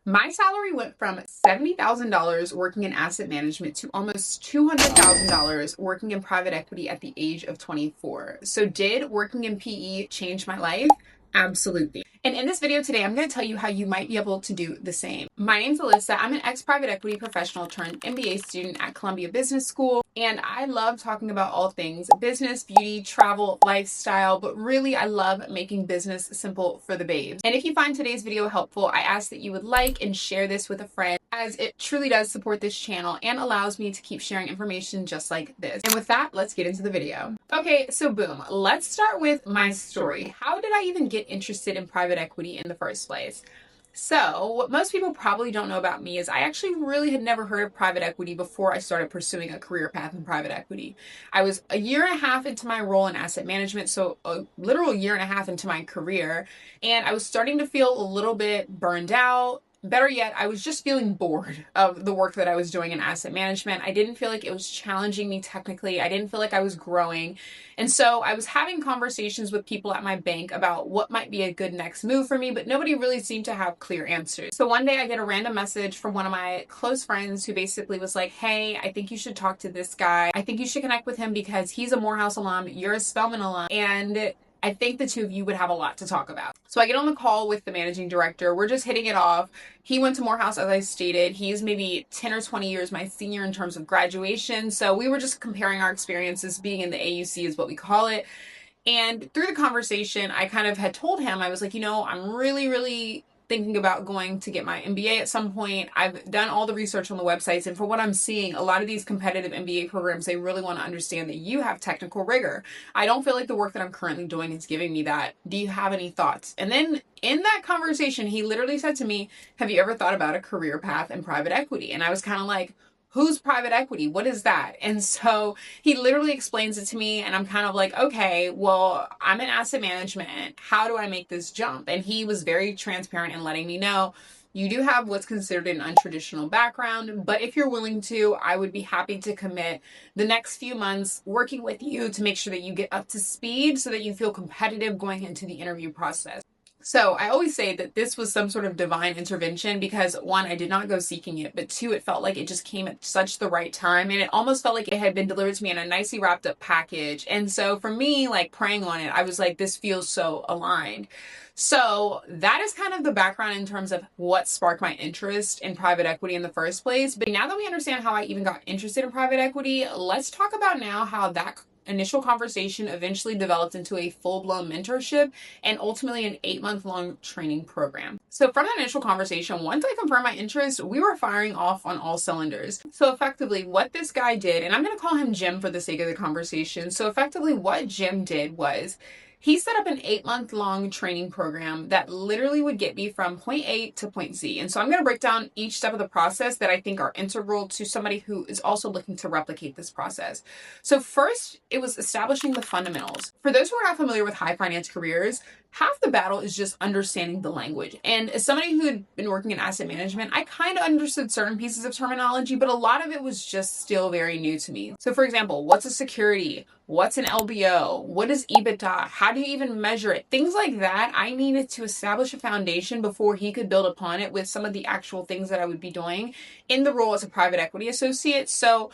My salary went from $70,000 working in asset management to almost $200,000 working in private equity at the age of 24. So did working in PE change my life? Absolutely. And in this video today, I'm going to tell you how you might be able to do the same. My name's Alyssa. I'm an ex-private equity professional turned MBA student at Columbia Business School. And I love talking about all things business, beauty, travel, lifestyle, but really I love making business simple for the babes. And if you find today's video helpful, I ask that you would like and share this with a friend, as it truly does support this channel and allows me to keep sharing information just like this. And with that, let's get into the video. Okay, so boom, let's start with my story. How did I even get interested in private equity in the first place? So what most people probably don't know about me is I actually really had never heard of private equity before I started pursuing a career path in private equity. I was a year and a half into my role in asset management, so a literal year and a half into my career, and I was starting to feel a little bit burned out. Better yet, I was just feeling bored of the work that I was doing in asset management. I didn't feel like it was challenging me technically. I didn't feel like I was growing. And so I was having conversations with people at my bank about what might be a good next move for me, but nobody really seemed to have clear answers. So one day I get a random message from one of my close friends who basically was like, hey, I think you should talk to this guy. I think you should connect with him because he's a Morehouse alum, you're a Spelman alum, and I think the two of you would have a lot to talk about. So I get on the call with the managing director. We're just hitting it off. He went to Morehouse, as I stated. He's maybe 10 or 20 years my senior in terms of graduation. So we were just comparing our experiences. Being in the AUC is what we call it. And through the conversation, I kind of had told him, I was like, I'm really thinking about going to get my MBA at some point. I've done all the research on the websites, and for what I'm seeing, a lot of these competitive MBA programs, they really want to understand that you have technical rigor. I don't feel like the work that I'm currently doing is giving me that. Do you have any thoughts? And then in that conversation, he literally said to me, have you ever thought about a career path in private equity? And I was kind of like, who's private equity? What is that? And so he literally explains it to me, and I'm kind of like, okay, well, I'm in asset management. How do I make this jump? And he was very transparent in letting me know, you do have what's considered an untraditional background, but if you're willing to, I would be happy to commit the next few months working with you to make sure that you get up to speed so that you feel competitive going into the interview process. So I always say that this was some sort of divine intervention because one, I did not go seeking it, but two, it felt like it just came at such the right time, and it almost felt like it had been delivered to me in a nicely wrapped up package. And so for me, like praying on it, I was like, this feels so aligned. So that is kind of the background in terms of what sparked my interest in private equity in the first place. But now that we understand how I even got interested in private equity, let's talk about now how that initial conversation eventually developed into a full-blown mentorship and ultimately an 8-month-long training program. So from that initial conversation, once I confirmed my interest, we were firing off on all cylinders. So effectively what this guy did, and I'm going to call him Jim for the sake of the conversation. So effectively what Jim did was he set up an 8-month-long training program that literally would get me from point A to point Z. And so I'm going to break down each step of the process that I think are integral to somebody who is also looking to replicate this process. So first, it was establishing the fundamentals. For those who are not familiar with high finance careers, half the battle is just understanding the language. And as somebody who had been working in asset management, I kind of understood certain pieces of terminology, but a lot of it was just still very new to me. So for example, what's a security? What's an LBO? What is EBITDA? How do you even measure it? Things like that. I needed to establish a foundation before he could build upon it with some of the actual things that I would be doing in the role as a private equity associate. So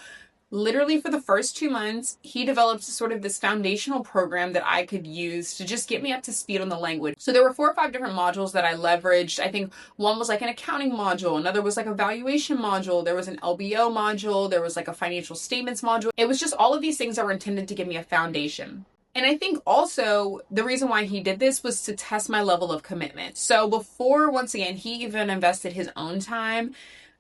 literally for the first 2 months, he developed sort of this foundational program that I could use to just get me up to speed on the language. So there were 4 or 5 different modules that I leveraged. I think one was like an accounting module. Another was like a valuation module. There was an LBO module. There was like a financial statements module. It was just all of these things that were intended to give me a foundation. And I think also the reason why he did this was to test my level of commitment. So before, once again, he even invested his own time,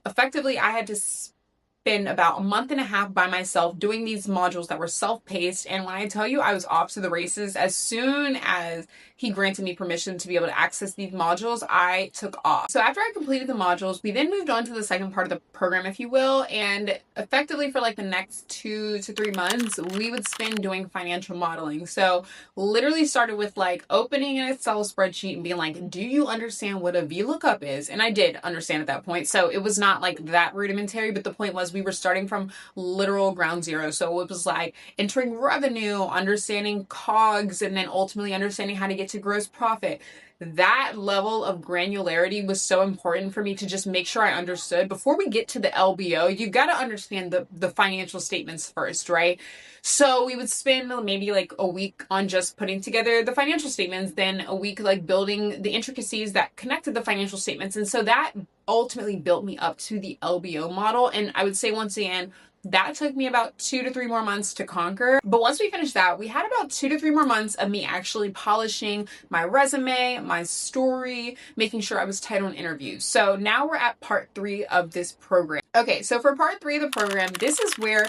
effectively I had to spend about a month and a half by myself doing these modules that were self-paced. And when I tell you I was off to the races, as soon as he granted me permission to be able to access these modules, I took off. So after I completed the modules, we then moved on to the second part of the program, if you will. And effectively for like the next 2 to 3 months, we would spend doing financial modeling. So literally started with like opening an Excel spreadsheet and being like, do you understand what a VLOOKUP is? And I did understand at that point. So it was not like that rudimentary, but the point was we were starting from literal ground zero. So it was like entering revenue, understanding COGS, and then ultimately understanding how to get to gross profit. that level of granularity was so important for me to just make sure I understood. Before we get to the LBO, you got to understand the financial statements first, right? So we would spend maybe like a week on just putting together the financial statements, then a week like building the intricacies that connected the financial statements. And so that ultimately built me up to the LBO model. And I would say once again, that took me about 2 to 3 more months to conquer. But once we finished that, we had about 2 to 3 more months of me actually polishing my resume, my story, making sure I was tight on interviews. So now we're at part 3 of this program. Okay, so for part 3 of the program, this is where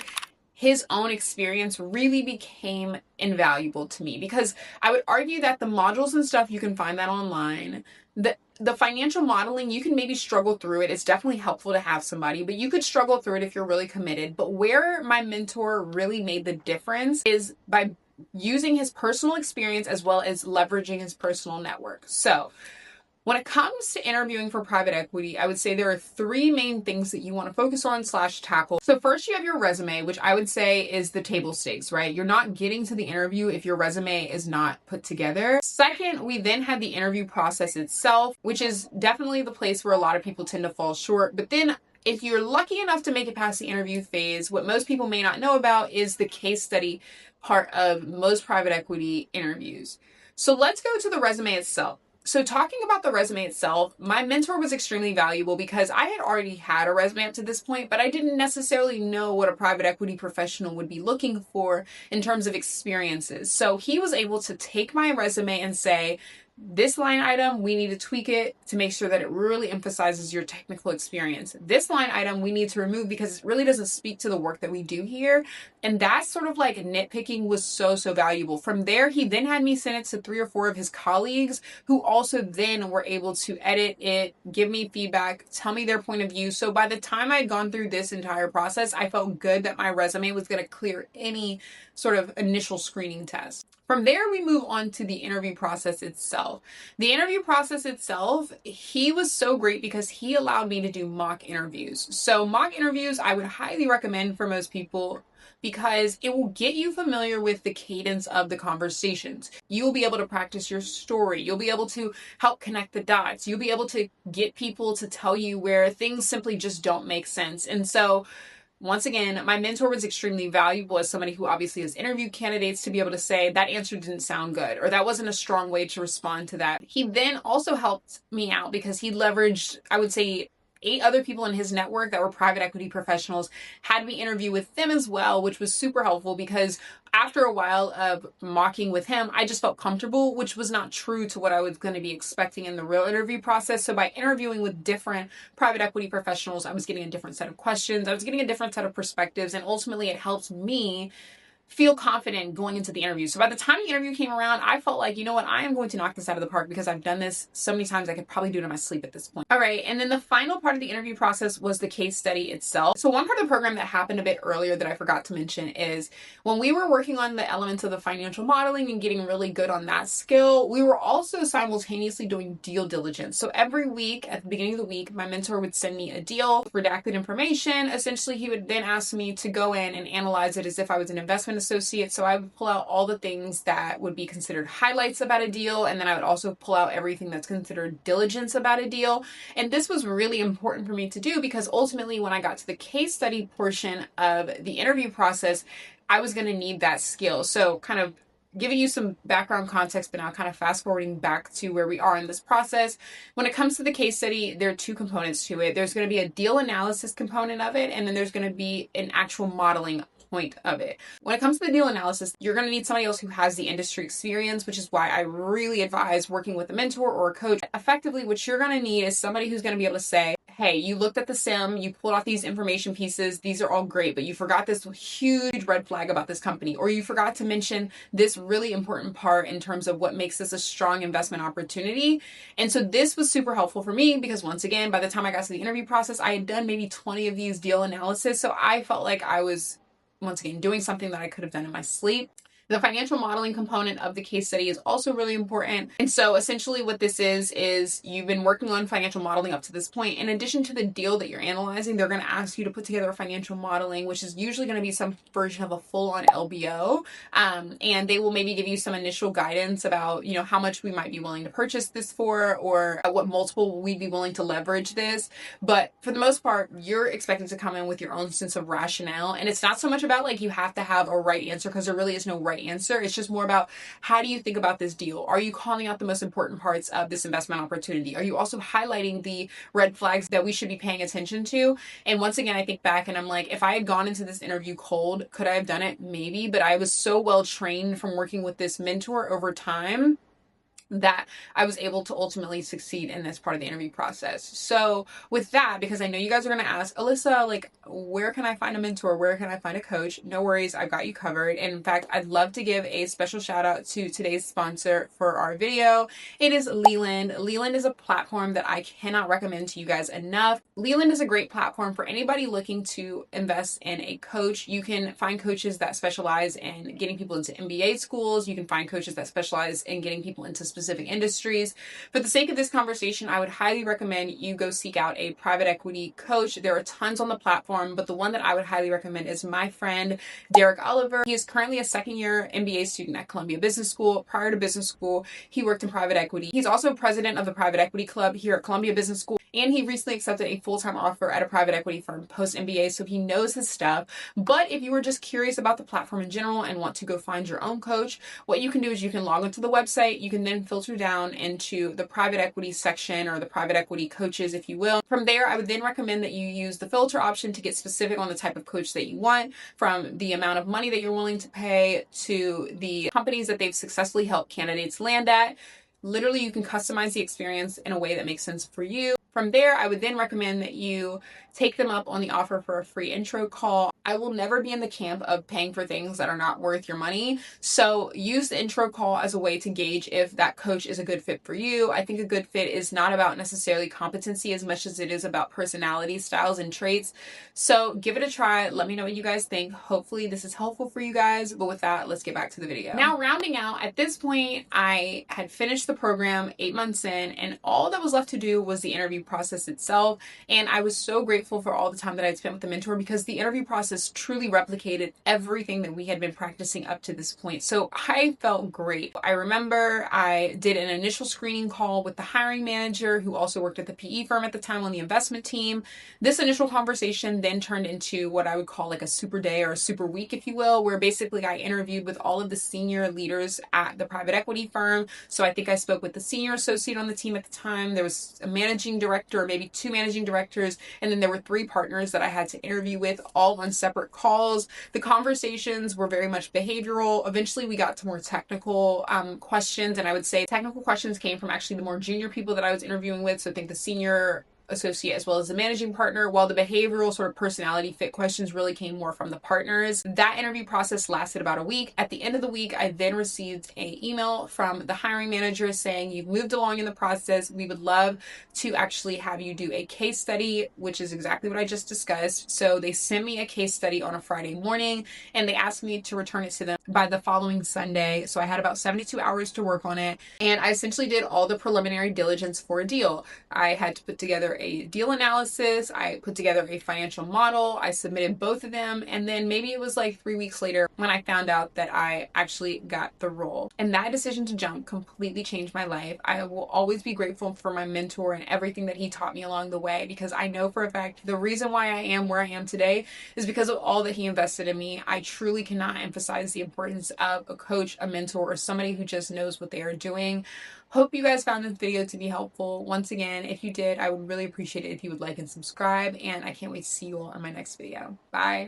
his own experience really became invaluable to me, because I would argue that the modules and stuff, you can find that online. The financial modeling, you can maybe struggle through it. It's definitely helpful to have somebody, but you could struggle through it if you're really committed. But where my mentor really made the difference is by using his personal experience as well as leveraging his personal network. So when it comes to interviewing for private equity, I would say there are 3 main things that you want to focus on / tackle. So first you have your resume, which I would say is the table stakes, right? You're not getting to the interview if your resume is not put together. Second, we then have the interview process itself, which is definitely the place where a lot of people tend to fall short. But then if you're lucky enough to make it past the interview phase, what most people may not know about is the case study part of most private equity interviews. So let's go to the resume itself. So talking about the resume itself, my mentor was extremely valuable because I had already had a resume up to this point, but I didn't necessarily know what a private equity professional would be looking for in terms of experiences. So he was able to take my resume and say, this line item, we need to tweak it to make sure that it really emphasizes your technical experience. This line item we need to remove because it really doesn't speak to the work that we do here. And that sort of like nitpicking was so valuable. From there, he then had me send it to 3 or 4 of his colleagues who also then were able to edit it, give me feedback, tell me their point of view. So by the time I'd gone through this entire process, I felt good that my resume was going to clear any sort of initial screening test. From there, we move on to the interview process itself. The interview process itself, he was so great because he allowed me to do mock interviews. So mock interviews, I would highly recommend for most people because it will get you familiar with the cadence of the conversations. You'll be able to practice your story. You'll be able to help connect the dots. You'll be able to get people to tell you where things simply just don't make sense. And so once again, my mentor was extremely valuable as somebody who obviously has interviewed candidates to be able to say that answer didn't sound good or that wasn't a strong way to respond to that. He then also helped me out because he leveraged, I would say, 8 other people in his network that were private equity professionals, had me interview with them as well, which was super helpful because after a while of mocking with him, I just felt comfortable, which was not true to what I was going to be expecting in the real interview process. So by interviewing with different private equity professionals, I was getting a different set of questions, I was getting a different set of perspectives, and ultimately it helped me feel confident going into the interview. So by the time the interview came around, I felt like, you know what, I am going to knock this out of the park because I've done this so many times I could probably do it in my sleep at this point. All right, and then the final part of the interview process was the case study itself. So one part of the program that happened a bit earlier that I forgot to mention is when we were working on the elements of the financial modeling and getting really good on that skill, we were also simultaneously doing deal diligence. So every week, at the beginning of the week, my mentor would send me a deal, redacted information. Essentially, he would then ask me to go in and analyze it as if I was an investment associate. So I would pull out all the things that would be considered highlights about a deal, and then I would also pull out everything that's considered diligence about a deal. And this was really important for me to do because ultimately when I got to the case study portion of the interview process, I was going to need that skill. So kind of giving you some background context, but now kind of fast forwarding back to where we are in this process. When it comes to the case study, there are 2 components to it. There's going to be a deal analysis component of it, and then there's going to be an actual modeling point of it. When it comes to the deal analysis, you're going to need somebody else who has the industry experience, which is why I really advise working with a mentor or a coach. Effectively, what you're going to need is somebody who's going to be able to say, hey, you looked at the sim, you pulled out these information pieces, these are all great, but you forgot this huge red flag about this company, or you forgot to mention this really important part in terms of what makes this a strong investment opportunity. And so this was super helpful for me because once again, by the time I got to the interview process, I had done maybe 20 of these deal analysis. So I felt like I was once again doing something that I could have done in my sleep. The financial modeling component of the case study is also really important. And so essentially what this is you've been working on financial modeling up to this point. In addition to the deal that you're analyzing, they're going to ask you to put together a financial modeling, which is usually going to be some version of a full-on LBO. And they will maybe give you some initial guidance about, how much we might be willing to purchase this for, or at what multiple we'd be willing to leverage this. But for the most part, you're expected to come in with your own sense of rationale. And it's not so much about like you have to have a right answer, because there really is no right answer. It's just more about, how do you think about this deal? Are you calling out the most important parts of this investment opportunity? Are you also highlighting the red flags that we should be paying attention to? And once again, I think back and I'm like, if I had gone into this interview cold, could I have done it? Maybe, but I was so well trained from working with this mentor over time that I was able to ultimately succeed in this part of the interview process. So with that, because I know you guys are going to ask, Alyssa, like, where can I find a mentor? Where can I find a coach? No worries, I've got you covered. And in fact, I'd love to give a special shout out to today's sponsor for our video. It is Leland. Leland is a platform that I cannot recommend to you guys enough. Leland is a great platform for anybody looking to invest in a coach. You can find coaches that specialize in getting people into MBA schools. You can find coaches that specialize in getting people into specific industries. For the sake of this conversation, I would highly recommend you go seek out a private equity coach. There are tons on the platform, but the one that I would highly recommend is my friend, Derek Oliver. He is currently a second-year MBA student at Columbia Business School. Prior to business school, he worked in private equity. He's also president of the Private Equity Club here at Columbia Business School, and he recently accepted a full-time offer at a private equity firm post-MBA, so he knows his stuff. But if you were just curious about the platform in general and want to go find your own coach, what you can do is you can log onto the website. You can then filter down into the private equity section, or the private equity coaches, if you will. From there, I would then recommend that you use the filter option to get specific on the type of coach that you want, from the amount of money that you're willing to pay to the companies that they've successfully helped candidates land at. Literally, you can customize the experience in a way that makes sense for you. From there, I would then recommend that you take them up on the offer for a free intro call. I will never be in the camp of paying for things that are not worth your money. So use the intro call as a way to gauge if that coach is a good fit for you. I think a good fit is not about necessarily competency as much as it is about personality, styles, and traits. So give it a try. Let me know what you guys think. Hopefully this is helpful for you guys. But with that, let's get back to the video. Now, rounding out, at this point, I had finished the program 8 months in, and all that was left to do was the interview process itself. And I was so grateful for all the time that I'd spent with the mentor, because the interview process truly replicated everything that we had been practicing up to this point. So I felt great. I remember I did an initial screening call with the hiring manager, who also worked at the PE firm at the time on the investment team. This initial conversation then turned into what I would call like a super day or a super week, if you will, where basically I interviewed with all of the senior leaders at the private equity firm. So I think I spoke with the senior associate on the team at the time. There was a managing director, or maybe two managing directors, and then there were 3 partners that I had to interview with, all on separate calls. The conversations were very much behavioral. Eventually we got to more technical questions, and I would say technical questions came from actually the more junior people that I was interviewing with. So I think the senior associate as well as the managing partner, while the behavioral sort of personality fit questions really came more from the partners. That interview process lasted about a week. At the end of the week, I then received an email from the hiring manager saying, you've moved along in the process. We would love to actually have you do a case study, which is exactly what I just discussed. So they sent me a case study on a Friday morning, and they asked me to return it to them by the following Sunday. So I had about 72 hours to work on it. And I essentially did all the preliminary diligence for a deal. I had to put together a deal analysis. I put together a financial model. I submitted both of them. And then maybe it was like 3 weeks later when I found out that I actually got the role. And that decision to jump completely changed my life. I will always be grateful for my mentor and everything that he taught me along the way, because I know for a fact the reason why I am where I am today is because of all that he invested in me. I truly cannot emphasize the importance of a coach, a mentor, or somebody who just knows what they are doing. Hope you guys found this video to be helpful. Once again, if you did, I would really appreciate it if you would like and subscribe, and I can't wait to see you all in my next video. Bye.